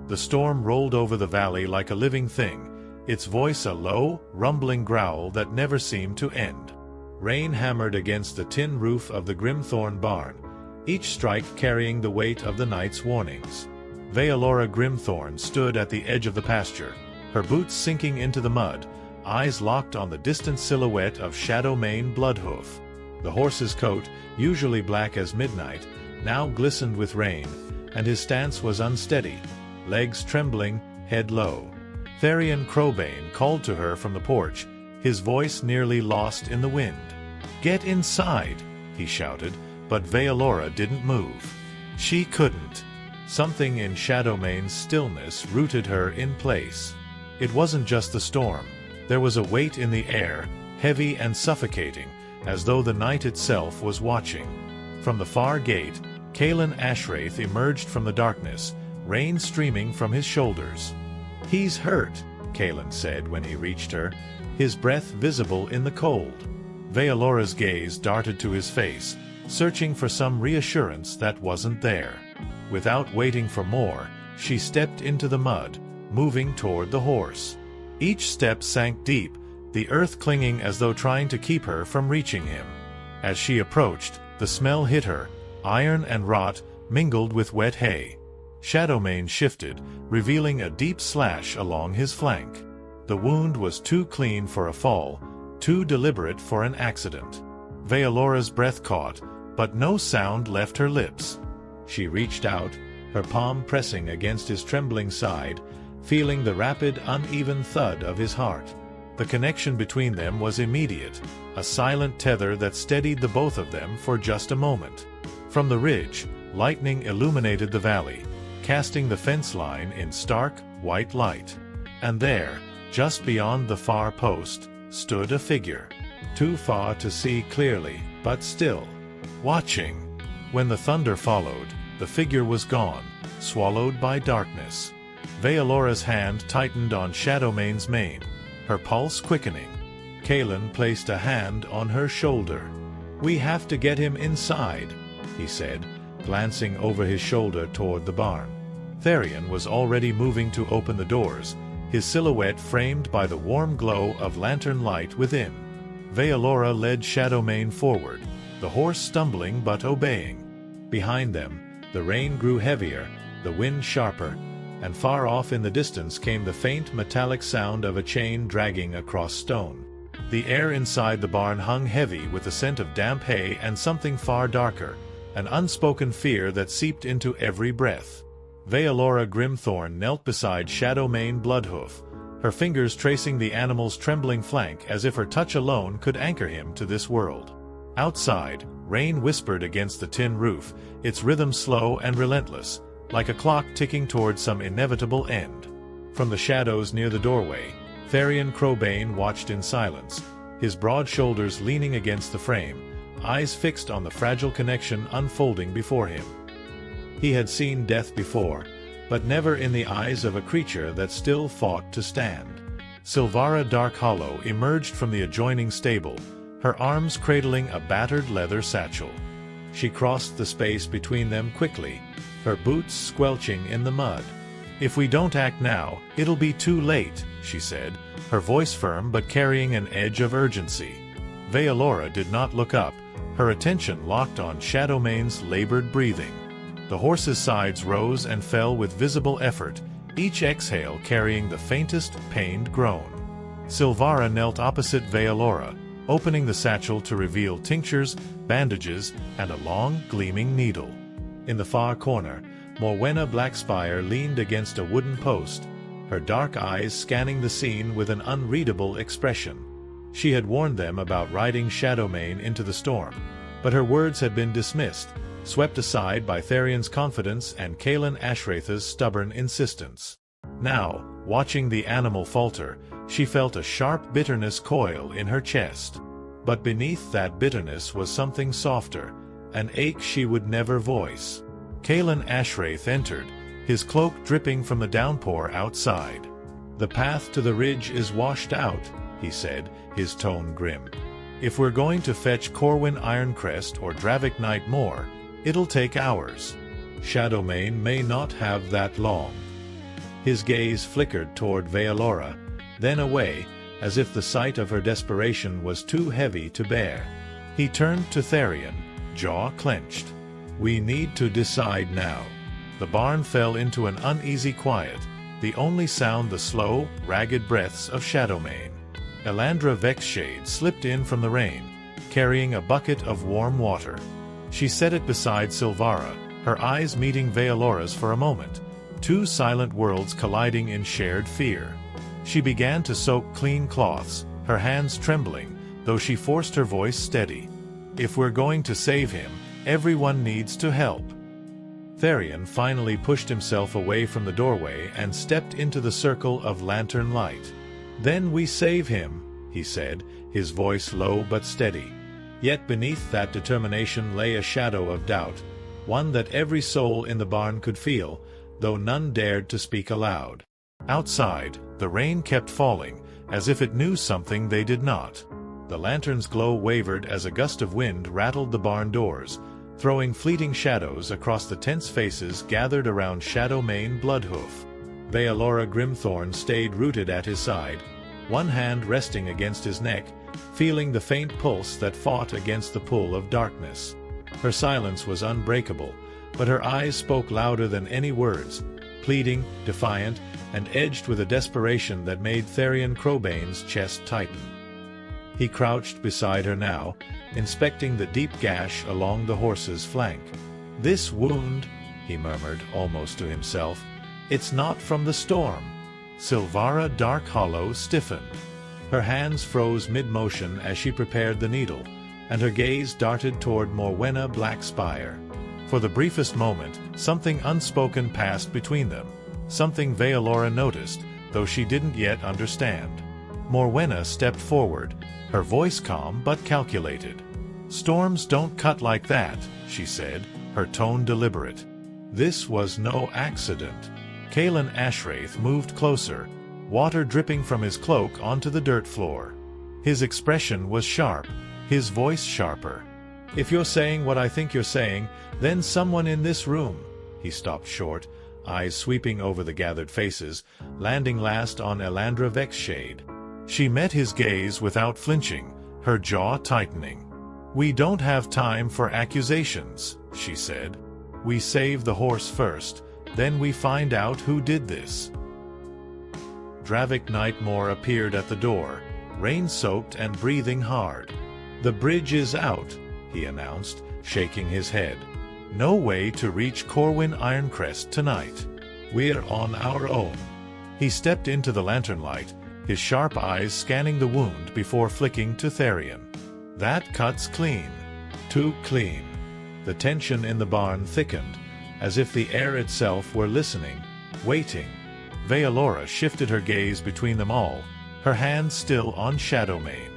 The storm rolled over the valley like a living thing, its voice a low, rumbling growl that never seemed to end. Rain hammered against the tin roof of the Grimthorn barn, each strike carrying the weight of the night's warnings. Vaelora Grimthorn stood at the edge of the pasture, her boots sinking into the mud, eyes locked on the distant silhouette of Shadowmane Bloodhoof. The horse's coat, usually black as midnight, now glistened with rain, and his stance was unsteady, legs trembling, head low. Tharion Crowbane called to her from the porch, his voice nearly lost in the wind. "Get inside," he shouted, but Vaelora didn't move. She couldn't. Something in Shadowmane's stillness rooted her in place. It wasn't just the storm. There was a weight in the air, heavy and suffocating, as though the night itself was watching. From the far gate, Kaelen Ashwraith emerged from the darkness, rain streaming from his shoulders. "He's hurt," Kaelen said when he reached her, his breath visible in the cold. Vaelora's gaze darted to his face, searching for some reassurance that wasn't there. Without waiting for more, she stepped into the mud, moving toward the horse. Each step sank deep, the earth clinging as though trying to keep her from reaching him. As she approached, the smell hit her, iron and rot mingled with wet hay. Shadowmane shifted, revealing a deep slash along his flank. The wound was too clean for a fall, too deliberate for an accident. Vaelora's breath caught, but no sound left her lips. She reached out, her palm pressing against his trembling side, feeling the rapid, uneven thud of his heart. The connection between them was immediate, a silent tether that steadied the both of them for just a moment. From the ridge, lightning illuminated the valley, casting the fence line in stark, white light. And there, just beyond the far post, stood a figure. Too far to see clearly, but still watching. When the thunder followed, the figure was gone, swallowed by darkness. Vaelora's hand tightened on Shadowmane's mane, her pulse quickening. Kaelen placed a hand on her shoulder. "We have to get him inside," he said, glancing over his shoulder toward the barn. Tharion was already moving to open the doors, his silhouette framed by the warm glow of lantern light within. Vaelora led Shadowmane forward, the horse stumbling but obeying. Behind them, the rain grew heavier, the wind sharper, and far off in the distance came the faint metallic sound of a chain dragging across stone. The air inside the barn hung heavy with the scent of damp hay and something far darker, an unspoken fear that seeped into every breath. Vaelora Grimthorn knelt beside Shadowmane Bloodhoof, her fingers tracing the animal's trembling flank as if her touch alone could anchor him to this world. Outside, rain whispered against the tin roof, its rhythm slow and relentless, like a clock ticking toward some inevitable end. From the shadows near the doorway, Tharion Crowbane watched in silence, his broad shoulders leaning against the frame, eyes fixed on the fragile connection unfolding before him. He had seen death before, but never in the eyes of a creature that still fought to stand. Sylvara Darkhollow emerged from the adjoining stable, her arms cradling a battered leather satchel. She crossed the space between them quickly, her boots squelching in the mud. "If we don't act now, it'll be too late," she said, her voice firm but carrying an edge of urgency. Vaelora did not look up, her attention locked on Shadowmane's labored breathing. The horse's sides rose and fell with visible effort, each exhale carrying the faintest, pained groan. Sylvara knelt opposite Vaelora, opening the satchel to reveal tinctures, bandages, and a long, gleaming needle. In the far corner, Morwenna Blackspire leaned against a wooden post, her dark eyes scanning the scene with an unreadable expression. She had warned them about riding Shadowmane into the storm, but her words had been dismissed, swept aside by Tharion's confidence and Kaelen Ashwraith's stubborn insistence. Now, watching the animal falter, she felt a sharp bitterness coil in her chest. But beneath that bitterness was something softer, an ache she would never voice. Kaelen Ashwraith entered, his cloak dripping from the downpour outside. "The path to the ridge is washed out," he said, his tone grim. "If we're going to fetch Corwin Ironcrest or Dravik Nightmore, it'll take hours. Shadowmane may not have that long." His gaze flickered toward Vaelora, then away, as if the sight of her desperation was too heavy to bear. He turned to Tharion, jaw clenched. "We need to decide now." The barn fell into an uneasy quiet, the only sound the slow, ragged breaths of Shadowmane. Elandra Vexshade slipped in from the rain, carrying a bucket of warm water. She set it beside Sylvara, her eyes meeting Vaelora's for a moment, two silent worlds colliding in shared fear. She began to soak clean cloths, her hands trembling, though she forced her voice steady. "If we're going to save him, everyone needs to help." Tharion finally pushed himself away from the doorway and stepped into the circle of lantern light. "Then we save him," he said, his voice low but steady. Yet beneath that determination lay a shadow of doubt, one that every soul in the barn could feel, though none dared to speak aloud. Outside, the rain kept falling, as if it knew something they did not. The lantern's glow wavered as a gust of wind rattled the barn doors, throwing fleeting shadows across the tense faces gathered around Shadowmane Bloodhoof. Vaelora Grimthorn stayed rooted at his side, one hand resting against his neck, feeling the faint pulse that fought against the pull of darkness. Her silence was unbreakable, but her eyes spoke louder than any words, pleading, defiant, and edged with a desperation that made Tharion Crowbane's chest tighten. He crouched beside her now, inspecting the deep gash along the horse's flank. "This wound," he murmured, almost to himself, "it's not from the storm." Sylvara Darkhollow stiffened. Her hands froze mid-motion as she prepared the needle, and her gaze darted toward Morwenna Blackspire. For the briefest moment, something unspoken passed between them, something Vaelora noticed, though she didn't yet understand. Morwenna stepped forward, her voice calm but calculated. "Storms don't cut like that," she said, her tone deliberate. This was no accident. Kaelen Ashwraith moved closer, water dripping from his cloak onto the dirt floor. His expression was sharp, his voice sharper. "If you're saying what I think you're saying, then someone in this room." He stopped short, eyes sweeping over the gathered faces, landing last on Elandra Vexshade. She met his gaze without flinching, her jaw tightening. "We don't have time for accusations," she said. "We save the horse first, then we find out who did this." Dravik Nightmore appeared at the door, rain-soaked and breathing hard. "The bridge is out," he announced, shaking his head. "No way to reach Corwin Ironcrest tonight. We're on our own." He stepped into the lantern light, his sharp eyes scanning the wound before flicking to Tharion. "That cuts clean. Too clean." The tension in the barn thickened, as if the air itself were listening, waiting. Vaelora shifted her gaze between them all, her hand still on Shadowmane.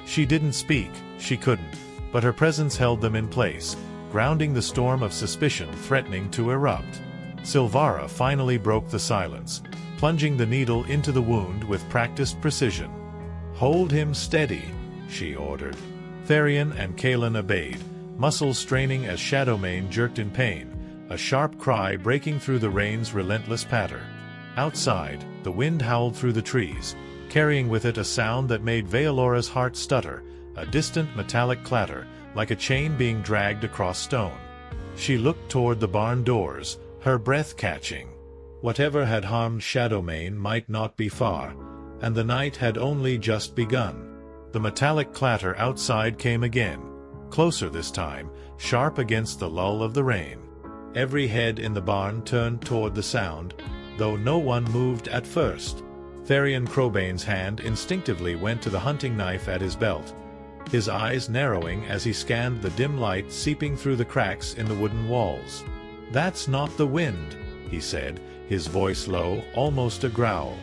She didn't speak, she couldn't, but her presence held them in place, grounding the storm of suspicion threatening to erupt. Sylvara finally broke the silence, plunging the needle into the wound with practiced precision. "Hold him steady," she ordered. Tharion and Kaelen obeyed, muscles straining as Shadowmane jerked in pain, a sharp cry breaking through the rain's relentless patter. Outside, the wind howled through the trees, carrying with it a sound that made Vaelora's heart stutter, a distant metallic clatter, like a chain being dragged across stone. She looked toward the barn doors, her breath catching. Whatever had harmed Shadowmane might not be far, and the night had only just begun. The metallic clatter outside came again, closer this time, sharp against the lull of the rain. Every head in the barn turned toward the sound, though no one moved at first. Tharion Crowbane's hand instinctively went to the hunting knife at his belt, his eyes narrowing as he scanned the dim light seeping through the cracks in the wooden walls. "That's not the wind," he said, his voice low, almost a growl.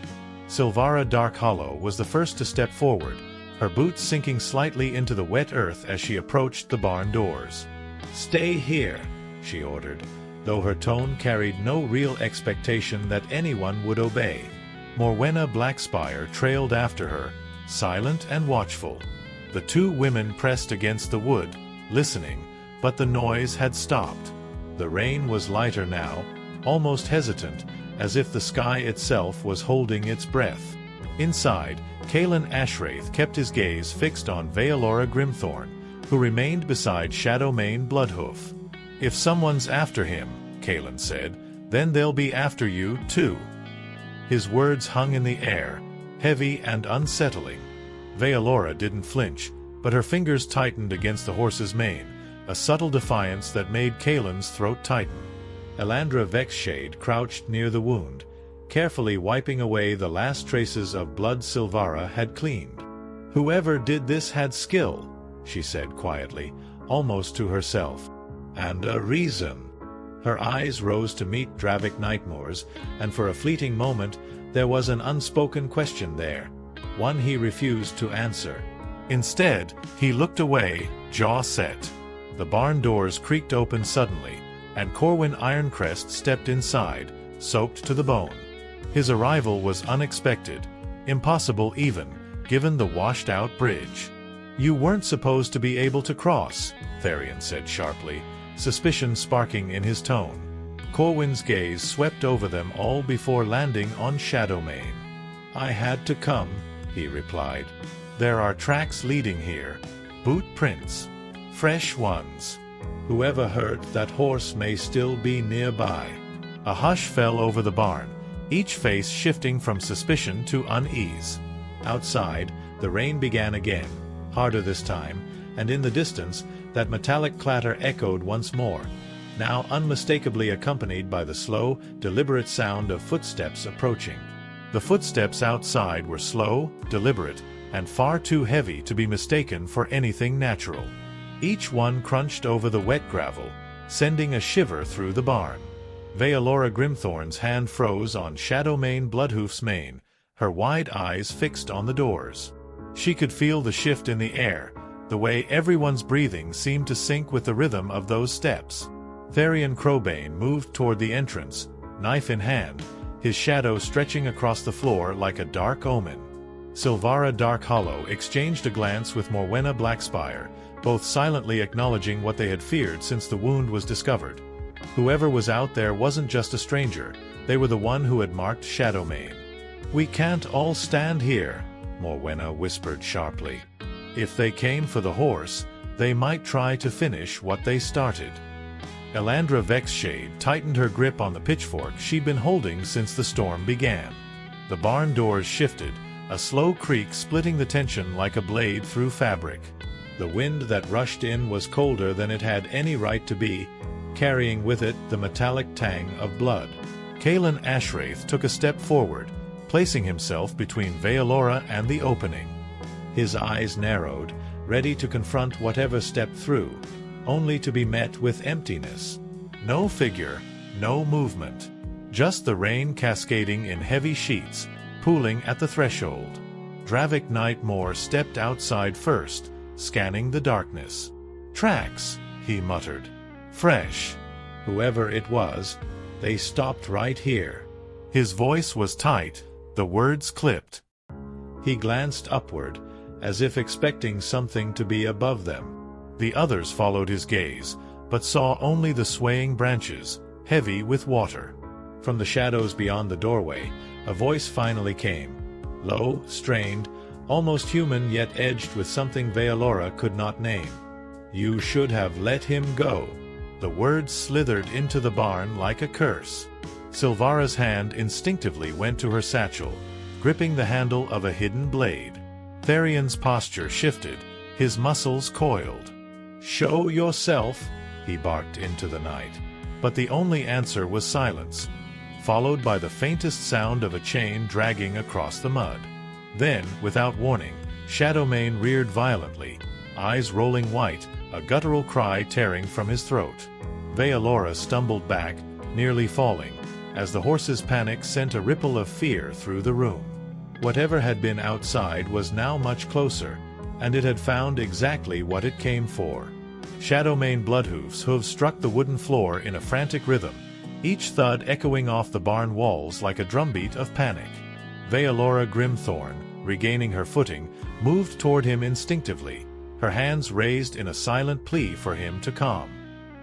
Sylvara Darkhollow was the first to step forward, her boots sinking slightly into the wet earth as she approached the barn doors. "Stay here," she ordered, though her tone carried no real expectation that anyone would obey. Morwenna Blackspire trailed after her, silent and watchful. The two women pressed against the wood, listening, but the noise had stopped. The rain was lighter now, almost hesitant, as if the sky itself was holding its breath. Inside, Kaelen Ashwraith kept his gaze fixed on Vaelora Grimthorn, who remained beside Shadowmane Bloodhoof. "If someone's after him," Kaelen said, "then they'll be after you, too." His words hung in the air, heavy and unsettling. Vaelora didn't flinch, but her fingers tightened against the horse's mane, a subtle defiance that made Kaelen's throat tighten. Elandra Vexshade crouched near the wound, carefully wiping away the last traces of blood Sylvara had cleaned. "Whoever did this had skill," she said quietly, almost to herself. "And a reason." Her eyes rose to meet Dravik Nightmore's, and for a fleeting moment there was an unspoken question there, one he refused to answer. Instead, he looked away, jaw set. The barn doors creaked open suddenly, and Corwin Ironcrest stepped inside, soaked to the bone. His arrival was unexpected, impossible even, given the washed-out bridge. "You weren't supposed to be able to cross," Tharion said sharply, suspicion sparking in his tone. Corwin's gaze swept over them all before landing on Shadowmane. "I had to come," he replied. "There are tracks leading here, boot prints, fresh ones. Whoever hurt that horse may still be nearby." A hush fell over the barn, each face shifting from suspicion to unease. Outside, the rain began again, harder this time, and in the distance, that metallic clatter echoed once more, now unmistakably accompanied by the slow, deliberate sound of footsteps approaching. The footsteps outside were slow, deliberate, and far too heavy to be mistaken for anything natural. Each one crunched over the wet gravel, sending a shiver through the barn. Vaelora Grimthorn's hand froze on Shadowmane Bloodhoof's mane, her wide eyes fixed on the doors. She could feel the shift in the air, the way everyone's breathing seemed to sync with the rhythm of those steps. Tharion Crowbane moved toward the entrance, knife in hand, his shadow stretching across the floor like a dark omen. Sylvara Darkhollow exchanged a glance with Morwenna Blackspire, both silently acknowledging what they had feared since the wound was discovered. Whoever was out there wasn't just a stranger, they were the one who had marked Shadowmane. "We can't all stand here," Morwenna whispered sharply. "If they came for the horse, they might try to finish what they started." Elandra Vexshade tightened her grip on the pitchfork she'd been holding since the storm began. The barn doors shifted, a slow creak splitting the tension like a blade through fabric. The wind that rushed in was colder than it had any right to be, carrying with it the metallic tang of blood. Kaelen Ashwraith took a step forward, placing himself between Vaelora and the opening. His eyes narrowed, ready to confront whatever stepped through, only to be met with emptiness. No figure, no movement. Just the rain cascading in heavy sheets, pooling at the threshold. Dravik Nightmore stepped outside first, scanning the darkness. "Tracks," he muttered. "Fresh. Whoever it was, they stopped right here." His voice was tight, the words clipped. He glanced upward, as if expecting something to be above them. The others followed his gaze, but saw only the swaying branches, heavy with water. From the shadows beyond the doorway, a voice finally came. Low, strained, almost human yet edged with something Vaelora could not name. "You should have let him go." The words slithered into the barn like a curse. Sylvara's hand instinctively went to her satchel, gripping the handle of a hidden blade. Tharion's posture shifted, his muscles coiled. "Show yourself," he barked into the night. But the only answer was silence, followed by the faintest sound of a chain dragging across the mud. Then, without warning, Shadowmane reared violently, eyes rolling white, a guttural cry tearing from his throat. Vaelora stumbled back, nearly falling, as the horse's panic sent a ripple of fear through the room. Whatever had been outside was now much closer, and it had found exactly what it came for. Shadowmane Bloodhoof's hooves struck the wooden floor in a frantic rhythm, each thud echoing off the barn walls like a drumbeat of panic. Vaelora Grimthorn, regaining her footing, moved toward him instinctively, her hands raised in a silent plea for him to calm.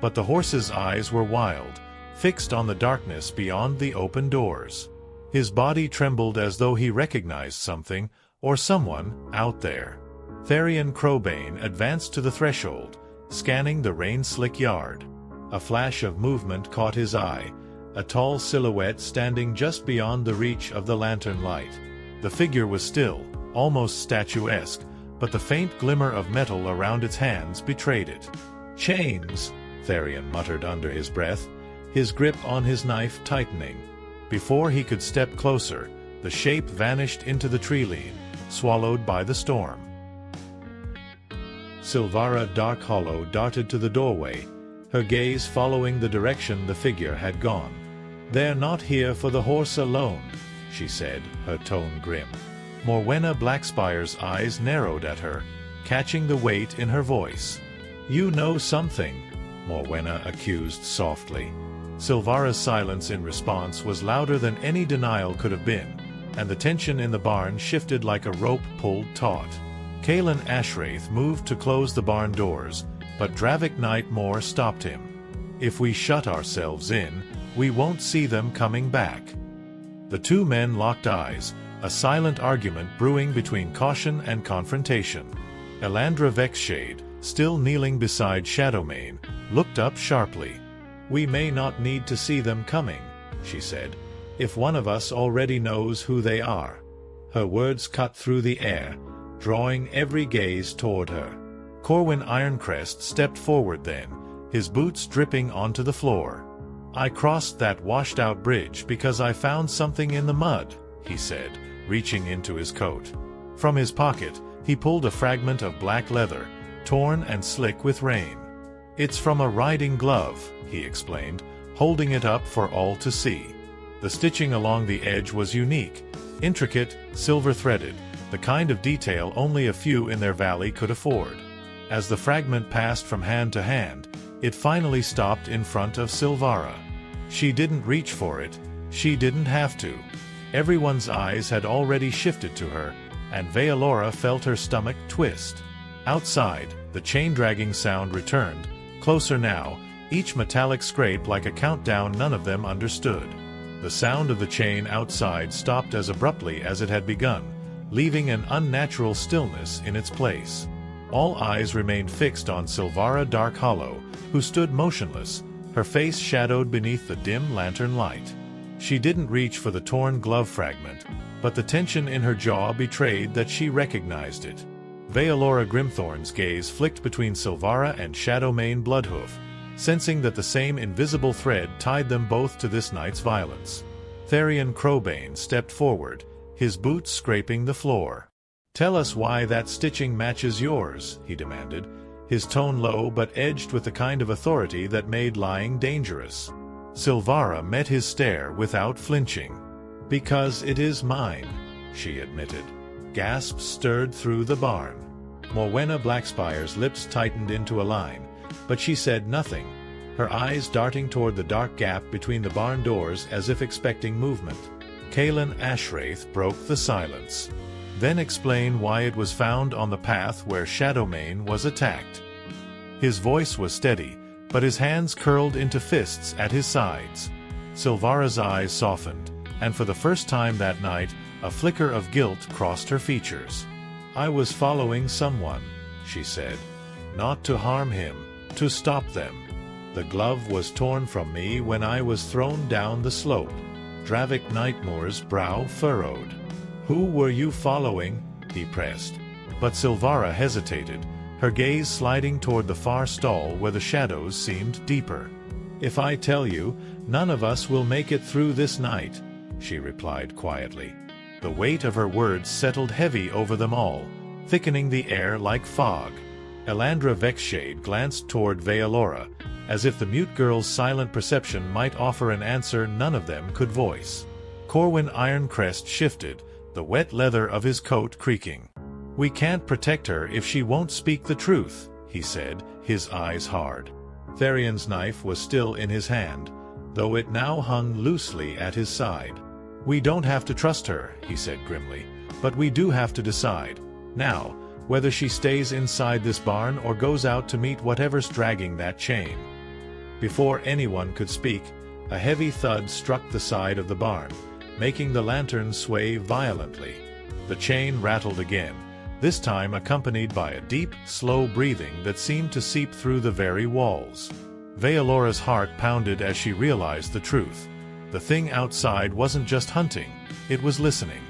But the horse's eyes were wild, fixed on the darkness beyond the open doors. His body trembled as though he recognized something, or someone, out there. Tharion Crowbane advanced to the threshold, scanning the rain-slick yard. A flash of movement caught his eye, a tall silhouette standing just beyond the reach of the lantern light. The figure was still, almost statuesque, but the faint glimmer of metal around its hands betrayed it. "Chains," Tharion muttered under his breath, his grip on his knife tightening. Before he could step closer, the shape vanished into the tree-leaf, swallowed by the storm. Sylvara Darkhollow darted to the doorway, her gaze following the direction the figure had gone. "They're not here for the horse alone," she said, her tone grim. Morwenna Blackspire's eyes narrowed at her, catching the weight in her voice. "You know something," Morwenna accused softly. Sylvara's silence in response was louder than any denial could have been, and the tension in the barn shifted like a rope pulled taut. Kaelen Ashwraith moved to close the barn doors, but Dravik Nightmore stopped him. "If we shut ourselves in, we won't see them coming back." The two men locked eyes, a silent argument brewing between caution and confrontation. Elandra Vexshade, still kneeling beside Shadowmane, looked up sharply. "We may not need to see them coming," she said, "if one of us already knows who they are." Her words cut through the air, drawing every gaze toward her. Corwin Ironcrest stepped forward then, his boots dripping onto the floor. "I crossed that washed-out bridge because I found something in the mud," he said, reaching into his coat. From his pocket, he pulled a fragment of black leather, torn and slick with rain. "It's from a riding glove," he explained, holding it up for all to see. The stitching along the edge was unique, intricate, silver-threaded, the kind of detail only a few in their valley could afford. As the fragment passed from hand to hand, it finally stopped in front of Sylvara. She didn't reach for it, she didn't have to. Everyone's eyes had already shifted to her, and Vaelora felt her stomach twist. Outside, the chain-dragging sound returned, closer now, each metallic scrape like a countdown none of them understood. The sound of the chain outside stopped as abruptly as it had begun, leaving an unnatural stillness in its place. All eyes remained fixed on Sylvara Darkhollow, who stood motionless, her face shadowed beneath the dim lantern light. She didn't reach for the torn glove fragment, but the tension in her jaw betrayed that she recognized it. Vaelora Grimthorn's gaze flicked between Sylvara and Shadowmane Bloodhoof, sensing that the same invisible thread tied them both to this night's violence. Tharion Crowbane stepped forward, his boots scraping the floor. "Tell us why that stitching matches yours," he demanded, his tone low but edged with the kind of authority that made lying dangerous. Sylvara met his stare without flinching. "Because it is mine," she admitted. Gasps stirred through the barn. Morwenna Blackspire's lips tightened into a line, but she said nothing, her eyes darting toward the dark gap between the barn doors as if expecting movement. Kaelen Ashwraith broke the silence. "Then explain why it was found on the path where Shadowmane was attacked." His voice was steady, but his hands curled into fists at his sides. Sylvara's eyes softened, and for the first time that night, a flicker of guilt crossed her features. "I was following someone," she said. "Not to harm him, to stop them. The glove was torn from me when I was thrown down the slope." Dravik Nightmore's brow furrowed. "Who were you following?" he pressed. But Sylvara hesitated, her gaze sliding toward the far stall where the shadows seemed deeper. "If I tell you, none of us will make it through this night," she replied quietly. The weight of her words settled heavy over them all, thickening the air like fog. Elandra Vexshade glanced toward Vaelora, as if the mute girl's silent perception might offer an answer none of them could voice. Corwin Ironcrest shifted, the wet leather of his coat creaking. "We can't protect her if she won't speak the truth," he said, his eyes hard. Tharion's knife was still in his hand, though it now hung loosely at his side. "We don't have to trust her," he said grimly, "but we do have to decide, now, whether she stays inside this barn or goes out to meet whatever's dragging that chain." Before anyone could speak, A heavy thud struck the side of the barn, making the lantern sway violently. The chain rattled again, this time accompanied by a deep, slow breathing that seemed to seep through the very walls. Vaelora's heart pounded as she realized the truth. The thing outside wasn't just hunting, it was listening.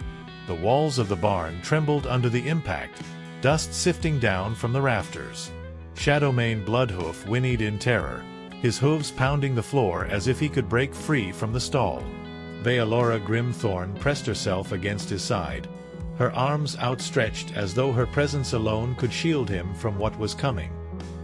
The walls of the barn trembled under the impact, dust sifting down from the rafters. Shadowmane Bloodhoof whinnied in terror, his hooves pounding the floor as if he could break free from the stall. Vaelora Grimthorn pressed herself against his side, her arms outstretched as though her presence alone could shield him from what was coming.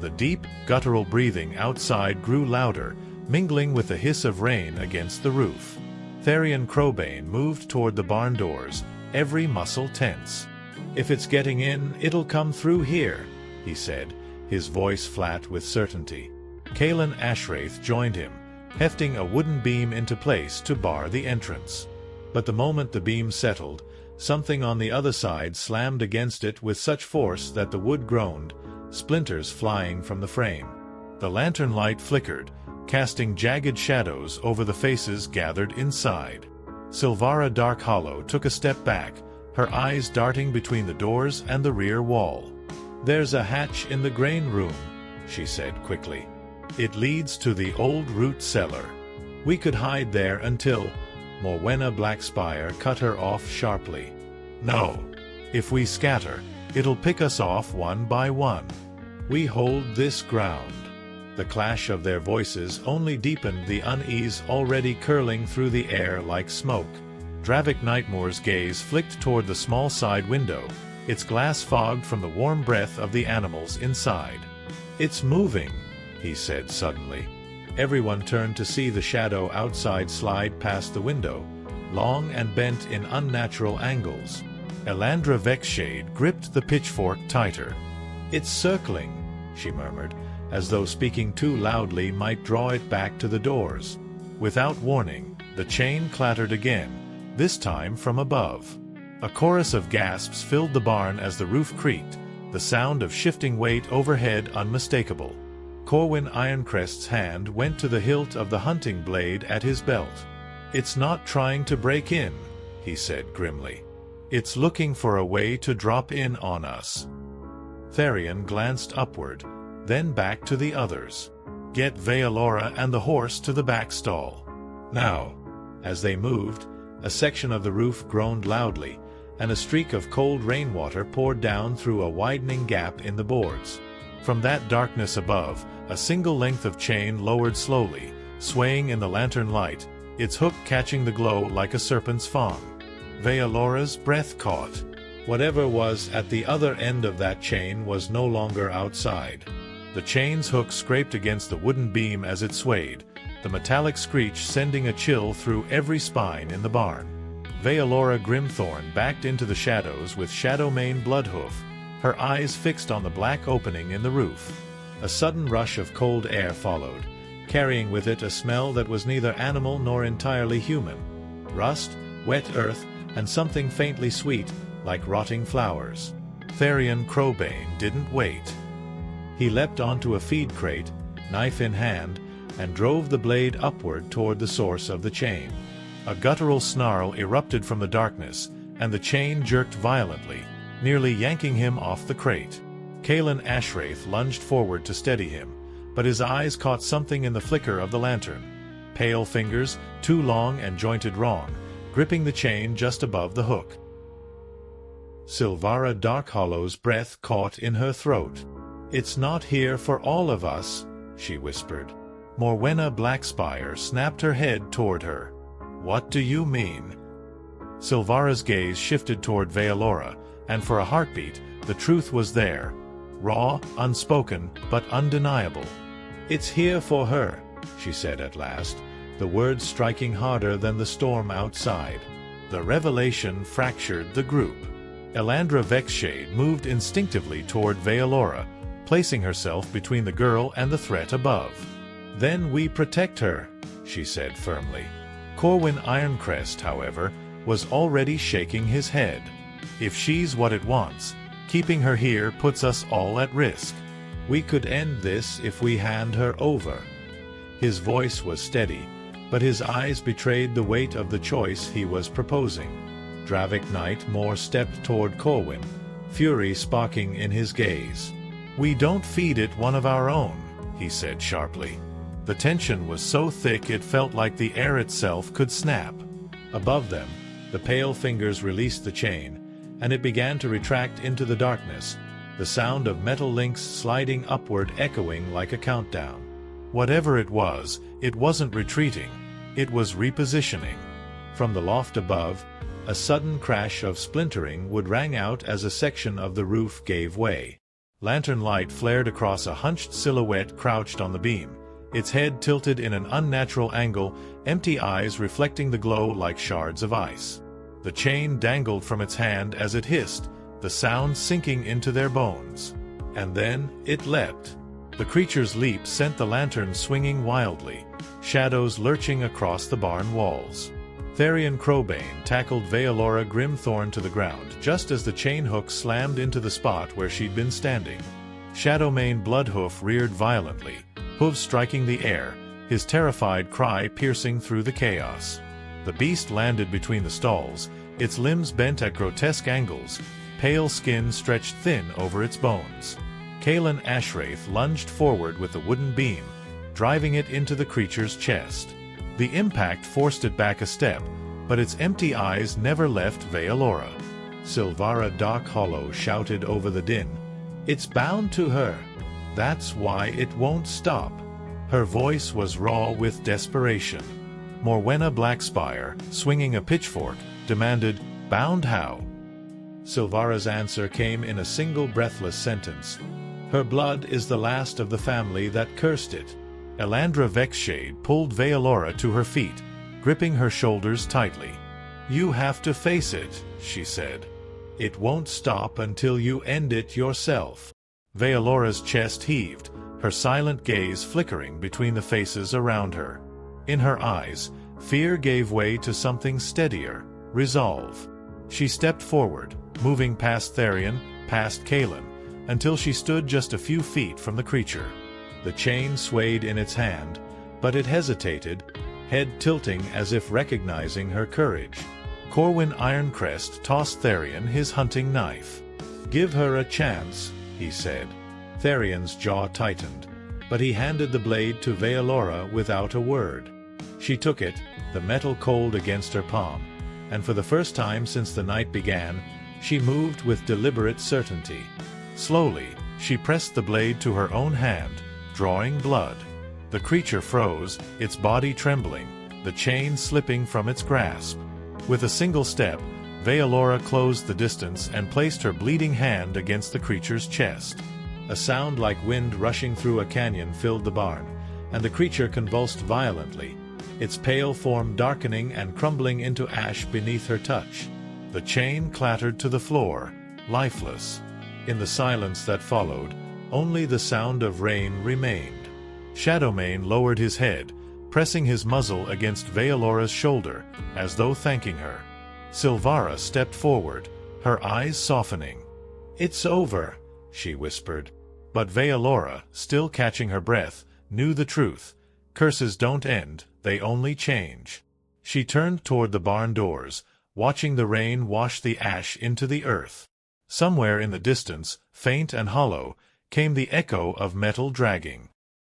The deep, guttural breathing outside grew louder, mingling with the hiss of rain against the roof. Tharion Crowbane moved toward the barn doors, every muscle tense. "If it's getting in, it'll come through here," he said, his voice flat with certainty. Kaelen Ashwraith joined him, hefting a wooden beam into place to bar the entrance. But the moment the beam settled, something on the other side slammed against it with such force that the wood groaned, splinters flying from the frame. The lantern light flickered, casting jagged shadows over the faces gathered inside. Sylvara Darkhollow took a step back, her eyes darting between the doors and the rear wall. "There's a hatch in the grain room," she said quickly. "It leads to the old root cellar. We could hide there until—" Morwenna Blackspire cut her off sharply. "No. If we scatter, it'll pick us off one by one. We hold this ground." The clash of their voices only deepened the unease already curling through the air like smoke. Dravik Nightmore's gaze flicked toward the small side window, its glass fogged from the warm breath of the animals inside. "It's moving," he said suddenly. Everyone turned to see the shadow outside slide past the window, long and bent in unnatural angles. Elandra Vexshade gripped the pitchfork tighter. "It's circling," she murmured, as though speaking too loudly might draw it back to the doors. Without warning, the chain clattered again, this time from above. A chorus of gasps filled the barn as the roof creaked, the sound of shifting weight overhead unmistakable. Corwin Ironcrest's hand went to the hilt of the hunting blade at his belt. "It's not trying to break in," he said grimly. "It's looking for a way to drop in on us." Tharion glanced upward, then back to the others. "Get Vaelora and the horse to the back stall. Now." As they moved, a section of the roof groaned loudly, and a streak of cold rainwater poured down through a widening gap in the boards. From that darkness above, a single length of chain lowered slowly, swaying in the lantern light, its hook catching the glow like a serpent's fang. Vaelora's breath caught. Whatever was at the other end of that chain was no longer outside. The chain's hook scraped against the wooden beam as it swayed, the metallic screech sending a chill through every spine in the barn. Vaelora Grimthorn backed into the shadows with Shadowmane Bloodhoof, her eyes fixed on the black opening in the roof. A sudden rush of cold air followed, carrying with it a smell that was neither animal nor entirely human. Rust, wet earth, and something faintly sweet, like rotting flowers. Tharion Crowbane didn't wait. He leapt onto a feed crate, knife in hand, and drove the blade upward toward the source of the chain. A guttural snarl erupted from the darkness, and the chain jerked violently, nearly yanking him off the crate. Kaelen Ashwraith lunged forward to steady him, but his eyes caught something in the flicker of the lantern. Pale fingers, too long and jointed wrong, gripping the chain just above the hook. Sylvara Darkhollow's breath caught in her throat. "It's not here for all of us," she whispered. Morwenna Blackspire snapped her head toward her. "What do you mean?" Sylvara's gaze shifted toward Vaelora, and for a heartbeat, the truth was there. Raw, unspoken, but undeniable. "It's here for her," she said at last, the words striking harder than the storm outside. The revelation fractured the group. Elandra Vexshade moved instinctively toward Vaelora, placing herself between the girl and the threat above. "Then we protect her," she said firmly. Corwin Ironcrest, however, was already shaking his head. "If she's what it wants, keeping her here puts us all at risk. We could end this if we hand her over." His voice was steady, but his eyes betrayed the weight of the choice he was proposing. Dravik Knight Moore stepped toward Corwin, fury sparking in his gaze. "We don't feed it one of our own," he said sharply. The tension was so thick it felt like the air itself could snap. Above them, the pale fingers released the chain, and it began to retract into the darkness, the sound of metal links sliding upward echoing like a countdown. Whatever it wasn't retreating, it was repositioning. From the loft above, a sudden crash of splintering wood rang out as a section of the roof gave way. Lantern light flared across a hunched silhouette crouched on the beam, its head tilted in an unnatural angle, empty eyes reflecting the glow like shards of ice. The chain dangled from its hand as it hissed, the sound sinking into their bones. And then it leapt. The creature's leap sent the lantern swinging wildly, shadows lurching across the barn walls. Tharion Crowbane tackled Vaelora Grimthorn to the ground just as the chain hook slammed into the spot where she'd been standing. Shadowmane Bloodhoof reared violently, hooves striking the air, his terrified cry piercing through the chaos. The beast landed between the stalls, its limbs bent at grotesque angles, pale skin stretched thin over its bones. Kaelen Ashwraith lunged forward with the wooden beam, driving it into the creature's chest. The impact forced it back a step, but its empty eyes never left Vaelora. Sylvara Darkhollow shouted over the din, "It's bound to her. That's why it won't stop." Her voice was raw with desperation. Morwenna Blackspire, swinging a pitchfork, demanded, "Bound how?" Sylvara's answer came in a single breathless sentence. "Her blood is the last of the family that cursed it." Elandra Vexshade pulled Vaelora to her feet, gripping her shoulders tightly. "You have to face it," she said. "It won't stop until you end it yourself." Vaelora's chest heaved, her silent gaze flickering between the faces around her. In her eyes, fear gave way to something steadier, resolve. She stepped forward, moving past Tharion, past Kaelen, until she stood just a few feet from the creature. The chain swayed in its hand, but it hesitated, head tilting as if recognizing her courage. Corwin Ironcrest tossed Tharion his hunting knife. "Give her a chance," he said. Tharion's jaw tightened, but he handed the blade to Vaelora without a word. She took it, the metal cold against her palm, and for the first time since the night began, she moved with deliberate certainty. Slowly, she pressed the blade to her own hand, drawing blood. The creature froze, its body trembling, the chain slipping from its grasp. With a single step, Vaelora closed the distance and placed her bleeding hand against the creature's chest. A sound like wind rushing through a canyon filled the barn, and the creature convulsed violently, its pale form darkening and crumbling into ash beneath her touch. The chain clattered to the floor, lifeless. In the silence that followed, only the sound of rain remained. Shadowmane lowered his head, pressing his muzzle against Vaelora's shoulder, as though thanking her. Sylvara stepped forward, her eyes softening. "It's over," she whispered. But Vaelora, still catching her breath, knew the truth. Curses don't end, they only change. She turned toward the barn doors, watching the rain wash the ash into the earth. Somewhere in the distance, faint and hollow, came the echo of metal dragging.